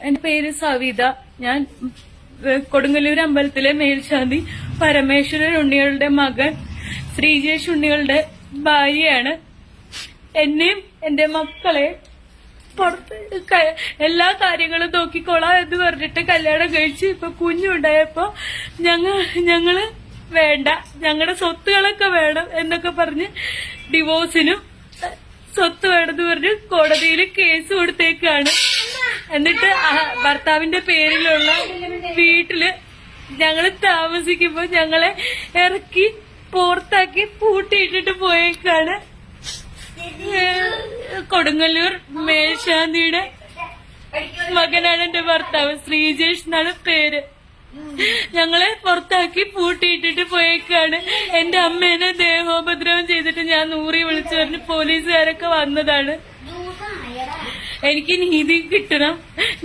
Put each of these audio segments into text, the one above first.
എന്റെ പേര് സവിത. ഞാൻ കൊടുങ്ങല്ലൂർ അമ്പലത്തിലെ മേൽശാന്തി പരമേശ്വരൻ ഉണ്ണികളുടെ മകൻ ശ്രീജേഷ് ഉണ്ണികളുടെ ഭാര്യയാണ്. എന്നെയും എന്റെ മക്കളെ പുറത്ത് എല്ലാ കാര്യങ്ങളും നോക്കിക്കോളാം എന്ന് പറഞ്ഞിട്ട് കല്യാണം കഴിച്ച് ഇപ്പൊ കുഞ്ഞുണ്ടായപ്പോ ഞങ്ങള് വേണ്ട, ഞങ്ങളുടെ സ്വത്തുകളൊക്കെ വേണം എന്നൊക്കെ പറഞ്ഞ് ഡിവോഴ്സിനും സ്വത്ത് വേണമെന്ന് പറഞ്ഞ് കോടതിയിൽ കേസ് കൊടുത്തേക്കാണ്. എന്നിട്ട് ഭർത്താവിന്റെ പേരിലുള്ള വീട്ടില് ഞങ്ങള് താമസിക്കുമ്പോ ഞങ്ങളെ ഇറക്കി പുറത്താക്കി പൂട്ടിയിട്ടിട്ട് പോയേക്കാണ്. കൊടുങ്ങല്ലൂർ മേൽശാന്തിയുടെ മകനാണ് എന്റെ ഭർത്താവ്, ശ്രീജേഷ് എന്നാണ് പേര്. ഞങ്ങളെ പുറത്താക്കി പൂട്ടിയിട്ടിട്ട് പോയേക്കാണ്. എന്റെ അമ്മേനെ ദേഹോപദ്രവം ചെയ്തിട്ട് ഞാൻ നൂറി വിളിച്ചു പറഞ്ഞ് പോലീസുകാരൊക്കെ വന്നതാണ്. എനിക്ക് നീതി കിട്ടണം.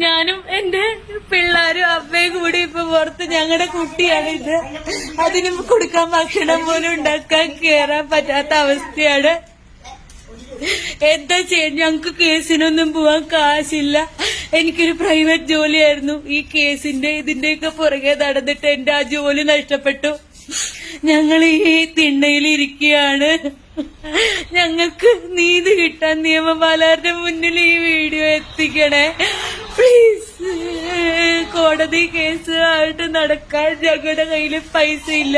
ഞാനും എന്റെ പിള്ളേരും അമ്മയും കൂടി ഇപ്പൊ പുറത്ത്, ഞങ്ങളുടെ കുട്ടിയാണ് ഇത്. അതിന് കൊടുക്കാൻ ഭക്ഷണം പോലും ഉണ്ടാക്കാൻ കേറാൻ പറ്റാത്ത അവസ്ഥയാണ്. എന്താ ചെയ്യാൻ? ഞങ്ങക്ക് കേസിനൊന്നും പോവാൻ കാശില്ല. എനിക്കൊരു പ്രൈവറ്റ് ജോലിയായിരുന്നു. ഈ കേസിന്റെ ഇതിന്റെയൊക്കെ പുറകെ നടന്നിട്ട് എന്റെ ആ ജോലി നഷ്ടപ്പെട്ടു. ഞങ്ങൾ ഈ തിണ്ണയിലിരിക്കുകയാണ്. ഞങ്ങൾക്ക് നീതി കിട്ടാൻ നിയമപാലകരുടെ മുന്നിൽ ഈ വീഡിയോ എത്തിക്കണേ പ്ലീസ്. കോടതി കേസുമായിട്ട് നടക്കാൻ ഞങ്ങളുടെ കയ്യിൽ പൈസ ഇല്ല.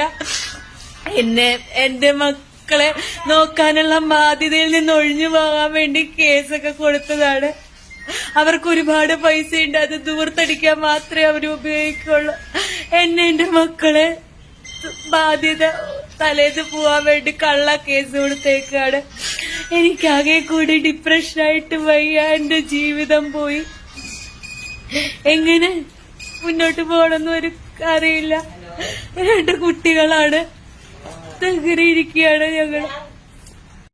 എന്റെ മക്കളെ നോക്കാനുള്ള ബാധ്യതയിൽ നിന്ന് ഒഴിഞ്ഞു പോകാൻ വേണ്ടി കേസൊക്കെ കൊടുത്തതാണ്. അവർക്ക് ഒരുപാട് പൈസ ഉണ്ട്, അത് ദൂർത്തടിക്കാൻ മാത്രമേ അവർ ഉപയോഗിക്കുള്ളൂ. എന്റെ മക്കളെ ബാധ്യത തലേന്ന് പോവാൻ വേണ്ടി കള്ള കേസ് കൊടുത്തേക്കാണ്. എനിക്കാകെ കൂടി ഡിപ്രഷനായിട്ട് വയ്യ. എന്റെ ജീവിതം പോയി. എങ്ങനെ മുന്നോട്ട് പോകണമെന്ന് ഒരു അറിയില്ല. 2 കുട്ടികളാണ്. അങ്ങനെ ഇരിക്കുകയാണ് ഞങ്ങൾ.